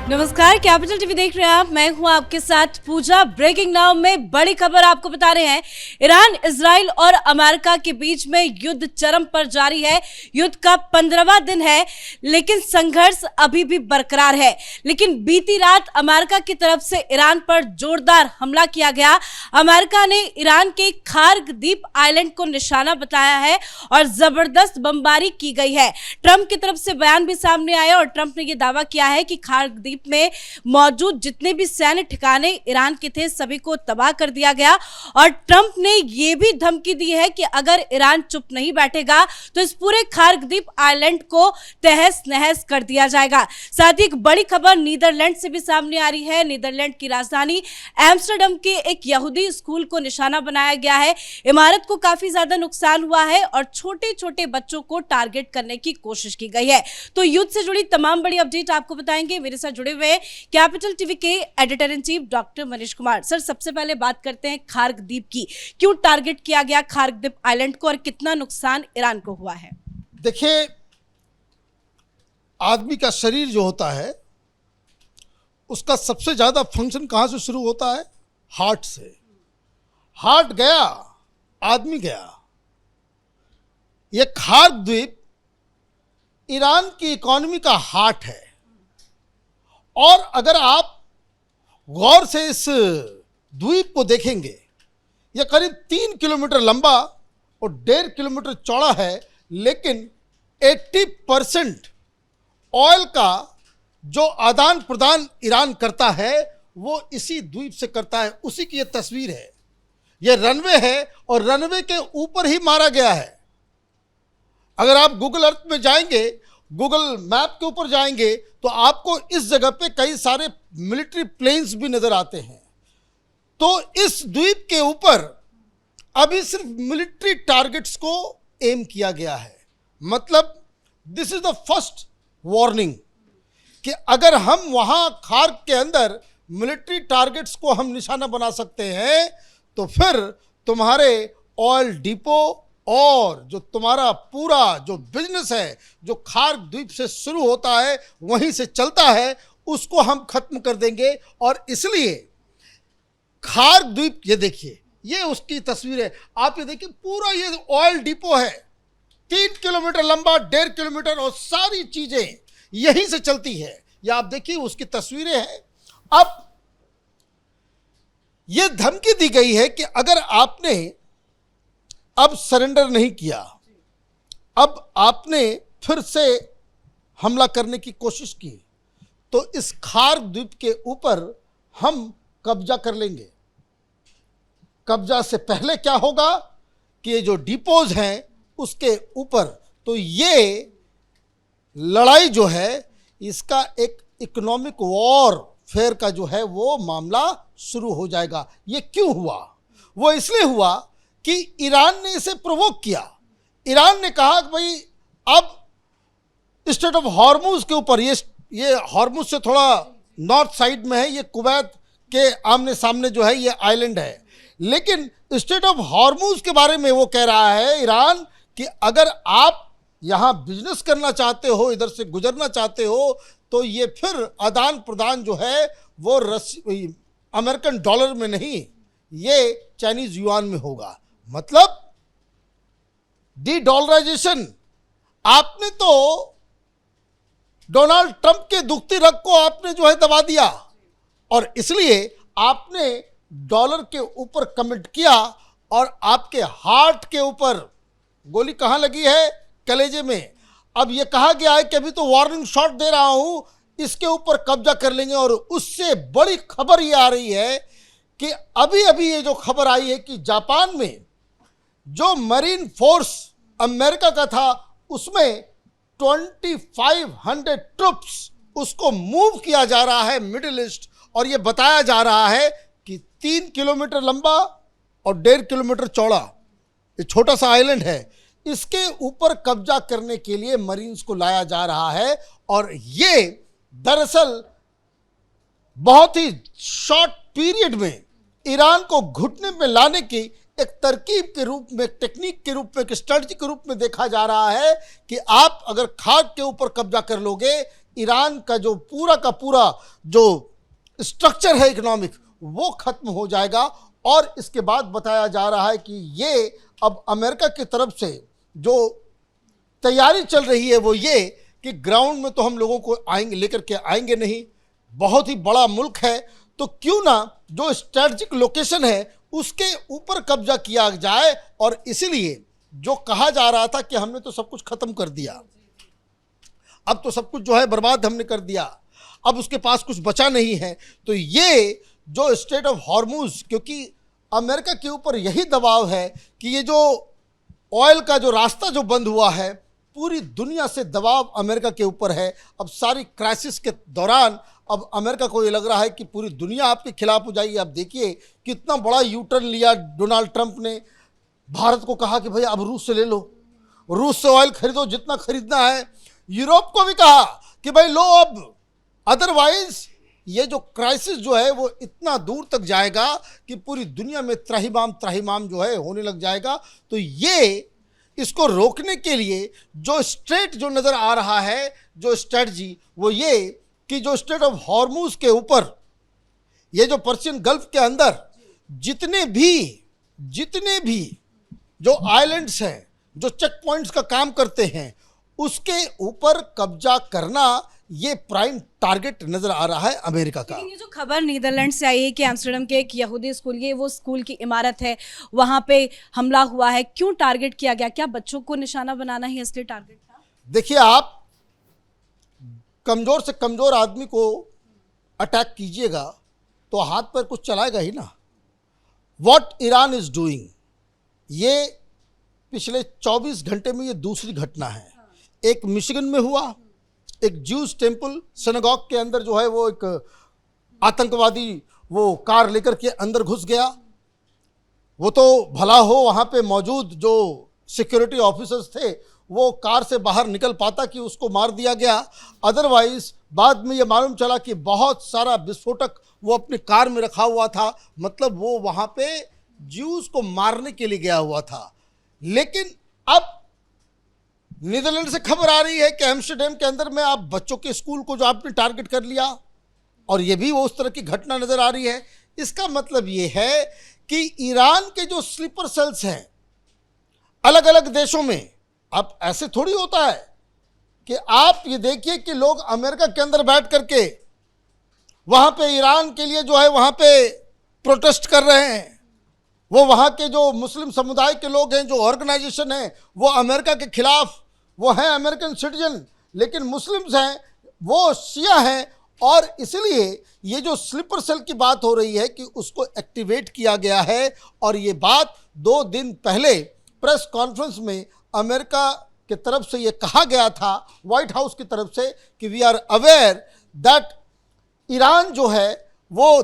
नमस्कार, capital TV देख रहे हैं आप। मैं हूं आपके साथ पूजा। ब्रेकिंग नाउ में बड़ी खबर आपको बता रहे हैं। ईरान, इजराइल और अमेरिका के बीच में युद्ध चरम पर जारी है। युद्ध का 15वां दिन है, लेकिन संघर्ष अभी भी बरकरार है। लेकिन बीती रात अमेरिका की तरफ से ईरान पर जोरदार हमला किया गया। अमेरिका ने ईरान के खार्ग द्वीप आइलैंड को निशाना बताया है और जबरदस्त बमबारी की गई है। ट्रंप की तरफ से बयान भी सामने आया और ट्रंप ने यह दावा किया है कि खार्ग द्वीप में मौजूद जितने भी सैन्य ठिकाने ईरान के थे सभी को तबाह कर दिया गया। और ट्रंप ने यह भी धमकी दी है कि अगर ईरान चुप नहीं बैठेगा तो इस पूरे खार्ग द्वीप आइलैंड को तहस नहस कर दिया जाएगा। साथ ही एक बड़ी खबर नीदरलैंड से भी सामने आ रही है। नीदरलैंड की राजधानी एम्स्टर्डम के एक यहूदी स्कूल को निशाना बनाया गया है। इमारत को काफी ज्यादा नुकसान हुआ है और छोटे छोटे बच्चों को टारगेट करने की कोशिश की गई है। तो युद्ध से जुड़ी तमाम बड़ी अपडेट आपको बताएंगे। मेरे साथ जुड़े हुए कैपिटल टीवी के editor in chief doctor Manish Kumar. Sir, सबसे पहले बात करते हैं खार्ग द्वीप की। क्यों टारगेट किया गया खार्ग द्वीप आइलैंड को और कितना नुकसान ईरान को हुआ है? देखिए, आदमी का शरीर जो होता है उसका सबसे ज्यादा फंक्शन कहां से शुरू होता है? हार्ट से। हार्ट गया, आदमी गया। यह खार्ग द्वीप ईरान की इकोनॉमी का हार्ट है। और अगर आप गौर से इस द्वीप को देखेंगे, यह करीब 3 किलोमीटर लंबा और 1.5 किलोमीटर चौड़ा है, लेकिन 80% ऑयल का जो आदान प्रदान ईरान करता है वो इसी द्वीप से करता है। उसी की यह तस्वीर है। यह रनवे है और रनवे के ऊपर ही मारा गया है। अगर आप गूगल अर्थ में जाएंगे, गूगल मैप के ऊपर जाएंगे, तो आपको इस जगह पे कई सारे मिलिट्री प्लेन्स भी नजर आते हैं। तो इस द्वीप के ऊपर अभी सिर्फ मिलिट्री टारगेट्स को एम किया गया है। मतलब this is the first warning कि अगर हम वहां खार्ग के अंदर मिलिट्री टारगेट्स को हम निशाना बना सकते हैं तो फिर तुम्हारे ऑयल डिपो और जो तुम्हारा पूरा जो बिजनेस है जो खार्ग द्वीप से शुरू होता है वहीं से चलता है, उसको हम खत्म कर देंगे। और इसलिए खार्ग द्वीप, ये देखिए, ये उसकी तस्वीर है। आप ये देखिए, पूरा ये ऑयल डिपो है, 3 किलोमीटर लंबा, 1.5 किलोमीटर, और सारी चीजें यहीं से चलती है। ये आप देखिए, उसकी तस्वीरें हैं। अब ये धमकी दी गई है कि अगर आपने अब सरेंडर नहीं किया, अब आपने फिर से हमला करने की कोशिश की, तो इस खार्ग द्वीप के ऊपर हम कब्जा कर लेंगे। कब्जा से पहले क्या होगा कि ये जो डिपोज हैं उसके ऊपर, तो ये लड़ाई जो है इसका एक इकोनॉमिक वॉरफेयर का जो है वो मामला शुरू हो जाएगा। ये क्यों हुआ? वो इसलिए हुआ कि ईरान ने इसे प्रोवोक किया। ईरान ने कहा कि भाई अब स्टेट ऑफ हॉर्मुज के ऊपर, ये हॉर्मुज से थोड़ा नॉर्थ साइड में है, ये कुवैत के आमने सामने जो है ये आइलैंड है। लेकिन स्टेट ऑफ हॉर्मुज के बारे में वो कह रहा है ईरान कि अगर आप यहाँ बिजनेस करना चाहते हो, इधर से गुजरना चाहते हो, तो ये फिर आदान प्रदान जो है वो अमेरिकन डॉलर में नहीं, ये चाइनीज युआन में होगा। मतलब डी डॉलराइजेशन। आपने तो डोनाल्ड ट्रंप के दुखती रग को आपने जो है दबा दिया और इसलिए आपने डॉलर के ऊपर कमिट किया और आपके हार्ट के ऊपर गोली कहां लगी है? कलेजे में। अब यह कहा गया है कि अभी तो वार्निंग शॉट दे रहा हूं, इसके ऊपर कब्जा कर लेंगे। और उससे बड़ी खबर यह आ रही है कि अभी अभी ये जो खबर आई है कि जापान में जो मरीन फोर्स अमेरिका का था उसमें 2500 ट्रुप्स उसको मूव किया जा रहा है मिडिल ईस्ट। और ये बताया जा रहा है कि 3 किलोमीटर लंबा और 1.5 किलोमीटर चौड़ा ये छोटा सा आइलैंड है, इसके ऊपर कब्जा करने के लिए मरीन्स को लाया जा रहा है। और ये दरअसल बहुत ही शॉर्ट पीरियड में ईरान को घुटने में लाने की एक तरकीब के रूप में, टेक्निक के रूप में, एक स्ट्रेटजी के रूप में देखा जा रहा है कि आप अगर खार्ग के ऊपर कब्जा कर लोगे, ईरान का जो पूरा का पूरा जो स्ट्रक्चर है इकोनॉमिक वो खत्म हो जाएगा। और इसके बाद बताया जा रहा है कि ये अब अमेरिका की तरफ से जो तैयारी चल रही है वो ये कि ग्राउंड में तो हम लोगों को आएंगे लेकर के आएंगे नहीं, बहुत ही बड़ा मुल्क है तो क्यों ना जो स्ट्रेटजिक लोकेशन है उसके ऊपर कब्जा किया जाए। और इसीलिए जो कहा जा रहा था कि हमने तो सब कुछ खत्म कर दिया, अब तो सब कुछ जो है बर्बाद हमने कर दिया, अब उसके पास कुछ बचा नहीं है, तो ये जो स्ट्रेट ऑफ हॉर्मुज, क्योंकि अमेरिका के ऊपर यही दबाव है कि ये जो ऑयल का जो रास्ता जो बंद हुआ है, पूरी दुनिया से दबाव अमेरिका के ऊपर है। अब सारी क्राइसिस के दौरान अब अमेरिका को ये लग रहा है कि पूरी दुनिया आपके खिलाफ हो जाएगी। अब देखिए कितना बड़ा यू टर्न लिया डोनाल्ड ट्रंप ने, भारत को कहा कि भाई अब रूस से ले लो, रूस से ऑयल खरीदो जितना खरीदना है, यूरोप को भी कहा कि भाई लो अब, अदरवाइज ये जो क्राइसिस जो है वो इतना दूर तक जाएगा कि पूरी दुनिया में त्राहिमाम जो है होने लग जाएगा। तो ये इसको रोकने के लिए जो स्ट्रेट जो नज़र आ रहा है जो स्ट्रेटजी वो ये कि जो स्ट्रेट ऑफ हॉर्मुज के ऊपर, ये जो पर्शियन गल्फ के अंदर जितने भी जो आइलैंड्स हैं जो चेक पॉइंट्स का काम करते हैं उसके ऊपर कब्जा करना ये प्राइम टारगेट नजर आ रहा है अमेरिका का। ये जो खबर नीदरलैंड से आई है कि एम्स्टर्डम के एक यहूदी स्कूल, ये वो स्कूल की इमारत है, वहां पे हमला हुआ है, क्यों टारगेट किया गया? क्या बच्चों को निशाना बनाना ही असली टारगेट था? देखिए, आप कमजोर से कमजोर आदमी को अटैक कीजिएगा तो हाथ पर कुछ चलाएगा ही ना। व्हाट ईरान इज डूइंग, ये पिछले 24 घंटे में ये दूसरी घटना है। एक मिशिगन में हुआ, एक ज्यूज टेम्पल सिनेगॉग के अंदर जो है वो एक आतंकवादी वो कार लेकर के अंदर घुस गया। वो तो भला हो वहाँ पे मौजूद जो सिक्योरिटी ऑफिसर्स थे वो कार से बाहर निकल पाता कि उसको मार दिया गया। अदरवाइज बाद में ये मालूम चला कि बहुत सारा विस्फोटक वो अपनी कार में रखा हुआ था, मतलब वो वहाँ पे ज्यूज को मारने के लिए गया हुआ था। लेकिन अब नीदरलैंड से खबर आ रही है कि एम्स्टर्डम के अंदर में आप बच्चों के स्कूल को जो आपने टारगेट कर लिया, और ये भी वो उस तरह की घटना नजर आ रही है। इसका मतलब ये है कि ईरान के जो स्लीपर सेल्स हैं अलग अलग देशों में, अब ऐसे थोड़ी होता है कि आप ये देखिए कि लोग अमेरिका के अंदर बैठ करके वहाँ पे ईरान के लिए जो है वहाँ पे प्रोटेस्ट कर रहे हैं। वो वहाँ के जो मुस्लिम समुदाय के लोग हैं, जो ऑर्गेनाइजेशन हैं, वो अमेरिका के खिलाफ, वो हैं अमेरिकन सिटीजन, लेकिन मुस्लिम्स हैं, वो शिया हैं। और इसलिए ये जो स्लीपर सेल की बात हो रही है कि उसको एक्टिवेट किया गया है। और ये बात 2 दिन पहले प्रेस कॉन्फ्रेंस में अमेरिका की तरफ से ये कहा गया था, व्हाइट हाउस की तरफ से, कि we are aware that Iran जो है वो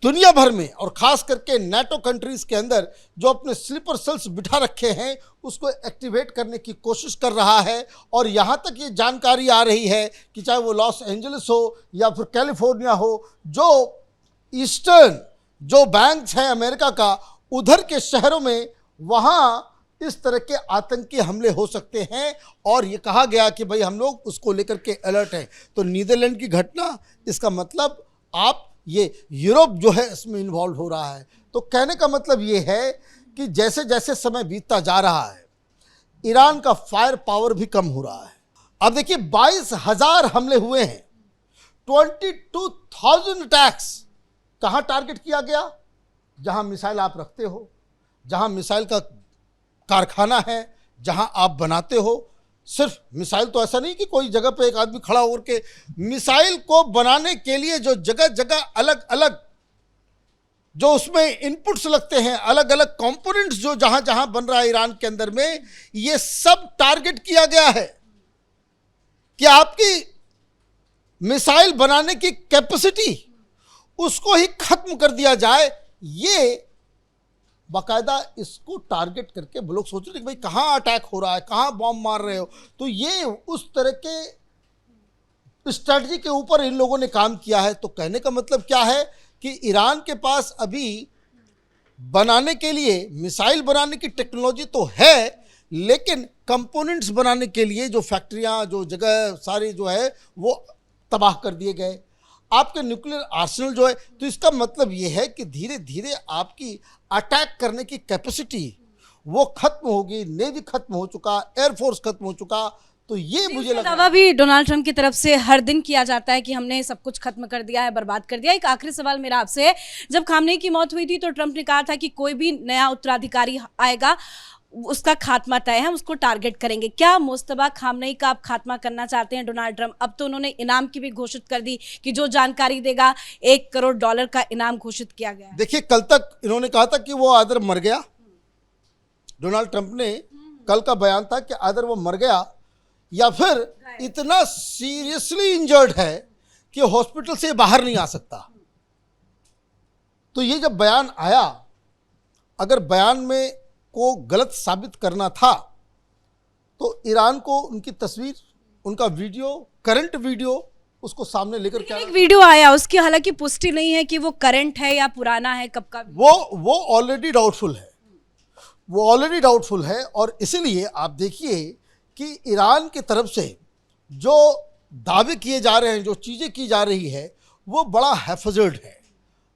दुनिया भर में और ख़ास करके नाटो कंट्रीज़ के अंदर जो अपने स्लीपर सेल्स बिठा रखे हैं उसको एक्टिवेट करने की कोशिश कर रहा है। और यहाँ तक ये जानकारी आ रही है कि चाहे वो लॉस एंजलिस हो या फिर कैलिफोर्निया हो, जो ईस्टर्न जो बैंक्स हैं अमेरिका का, उधर के शहरों में वहाँ इस तरह के आतंकी हमले हो सकते हैं। और ये कहा गया कि भाई हम लोग उसको लेकर के अलर्ट हैं। तो नीदरलैंड की घटना, इसका मतलब आप ये यूरोप जो है इसमें इन्वॉल्व हो रहा है। तो कहने का मतलब ये है कि जैसे जैसे समय बीतता जा रहा है ईरान का फायर पावर भी कम हो रहा है। अब देखिए 22,000 हमले हुए हैं, 22,000 अटैक्स। कहाँ टारगेट किया गया? जहाँ मिसाइल आप रखते हो, जहाँ मिसाइल का कारखाना है, जहाँ आप बनाते हो। सिर्फ मिसाइल तो ऐसा नहीं कि कोई जगह पे एक आदमी खड़ा होकर के, मिसाइल को बनाने के लिए जो जगह जगह अलग अलग जो उसमें इनपुट्स लगते हैं, अलग अलग कंपोनेंट्स जो जहां जहां बन रहा है ईरान के अंदर में, ये सब टारगेट किया गया है कि आपकी मिसाइल बनाने की कैपेसिटी उसको ही खत्म कर दिया जाए। ये बाकायदा इसको टारगेट करके लोग सोच रहे हैं कि भाई कहाँ अटैक हो रहा है, कहाँ बॉम्ब मार रहे हो। तो ये उस तरह के स्ट्रेटजी के ऊपर इन लोगों ने काम किया है। तो कहने का मतलब क्या है कि ईरान के पास अभी बनाने के लिए मिसाइल बनाने की टेक्नोलॉजी तो है, लेकिन कंपोनेंट्स बनाने के लिए जो फैक्ट्रियां, जो जगह सारी जो है वो तबाह कर दिए गए, आपके न्यूक्लियर आर्सेनल जो है। तो इसका मतलब ये है कि धीरे धीरे आपकी अटैक करने की कैपेसिटी वो खत्म होगी। नेवी खत्म हो चुका, एयरफोर्स खत्म हो चुका। तो ये मुझे लगा, दावा भी डोनाल्ड ट्रंप की तरफ से हर दिन किया जाता है कि हमने सब कुछ खत्म कर दिया है, बर्बाद कर दिया। एक आखिरी सवाल मेरा आपसे है, जब खामनेई की मौत हुई थी तो ट्रंप ने कहा था कि कोई भी नया उत्तराधिकारी आएगा उसका खात्मा तय है, हम उसको टारगेट करेंगे। क्या मुस्तबा खामनेई का आप खात्मा करना चाहते हैं डोनाल्ड ट्रंप? अब तो उन्होंने इनाम की भी घोषित कर दी कि जो जानकारी देगा $1 करोड़ का इनाम घोषित किया गया है। देखिए, कल तक इन्होंने कहा था कि वो आदर मर गया। डोनाल्ड ट्रंप ने कल का बयान था कि आदर वो मर गया या फिर इतना सीरियसली इंजर्ड है कि हॉस्पिटल से बाहर नहीं आ सकता। तो ये जब बयान आया, अगर बयान में को गलत साबित करना था तो ईरान को उनकी तस्वीर, उनका वीडियो, करंट वीडियो उसको सामने लेकर के एक वीडियो आया, उसकी हालांकि पुष्टि नहीं है कि वो करंट है या पुराना है, कब का। वो ऑलरेडी डाउटफुल है, वो ऑलरेडी डाउटफुल है। और इसीलिए आप देखिए कि ईरान की तरफ से जो दावे किए जा रहे हैं, जो चीज़ें की जा रही है, वो बड़ा हैफजर्ड है।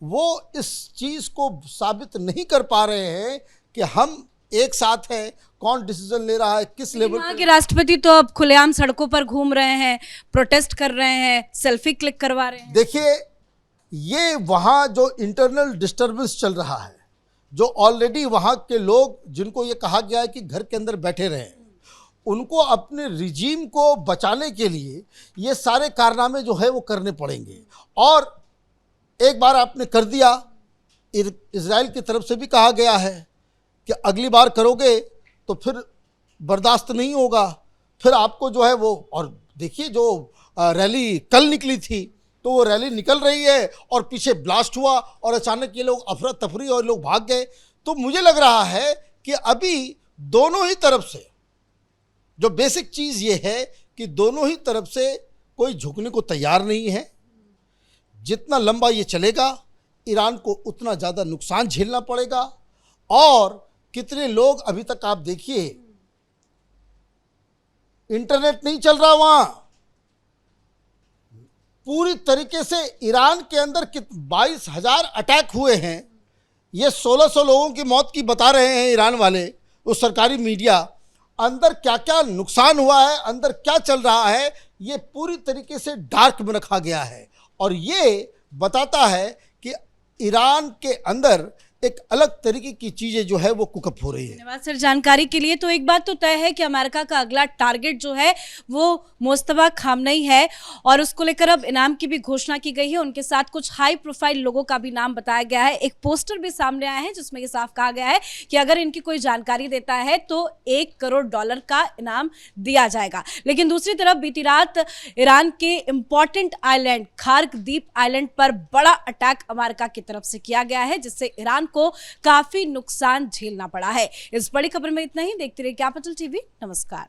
वो इस चीज़ को साबित नहीं कर पा रहे हैं कि हम एक साथ हैं, कौन डिसीजन ले रहा है, किस लेवल वहाँ के राष्ट्रपति तो अब खुलेआम सड़कों पर घूम रहे हैं, प्रोटेस्ट कर रहे हैं, सेल्फी क्लिक करवा रहे हैं। देखिए, ये वहाँ जो इंटरनल डिस्टर्बेंस चल रहा है, जो ऑलरेडी वहाँ के लोग जिनको ये कहा गया है कि घर के अंदर बैठे रहें, उनको अपने रिजीम को बचाने के लिए ये सारे कारनामे जो है वो करने पड़ेंगे। और एक बार आपने कर दिया, इजराइल की तरफ से भी कहा गया है कि अगली बार करोगे तो फिर बर्दाश्त नहीं होगा, फिर आपको जो है वो। और देखिए, जो रैली कल निकली थी तो वो रैली निकल रही है और पीछे ब्लास्ट हुआ और अचानक ये लोग अफरा तफरी और लोग भाग गए। तो मुझे लग रहा है कि अभी दोनों ही तरफ से जो बेसिक चीज़ ये है कि दोनों ही तरफ से कोई झुकने को तैयार नहीं है। जितना लंबा ये चलेगा, ईरान को उतना ज़्यादा नुकसान झेलना पड़ेगा। और कितने लोग, अभी तक आप देखिए, इंटरनेट नहीं चल रहा वहाँ, पूरी तरीके से ईरान के अंदर 22,000 अटैक हुए हैं। ये 1600 लोगों की मौत की बता रहे हैं ईरान वाले, उस सरकारी मीडिया। अंदर क्या क्या नुकसान हुआ है, अंदर क्या चल रहा है, ये पूरी तरीके से डार्क में रखा गया है। और ये बताता है कि ईरान के अंदर एक अलग तरीके की चीजें जो है वो कुकअप हो रही है। धन्यवाद सर जानकारी के लिए। तो एक बात तो तय है कि अमेरिका का अगला टारगेट जो है वो मुस्तबा खामनेई है और उसको लेकर अब इनाम की भी घोषणा की गई है। उनके साथ कुछ हाई प्रोफाइल लोगों का भी नाम बताया गया है। एक पोस्टर भी सामने आया है जिसमें ये साफ कहा गया है कि अगर इनकी कोई जानकारी देता है तो $1 करोड़ का इनाम दिया जाएगा। लेकिन दूसरी तरफ बीती रात ईरान के इंपॉर्टेंट आइलैंड खार्क द्वीप आइलैंड पर बड़ा अटैक अमेरिका की तरफ से किया गया है, जिससे ईरान को काफी नुकसान झेलना पड़ा है। इस बड़ी खबर में इतना ही। देखते रहिए कैपिटल टीवी। नमस्कार।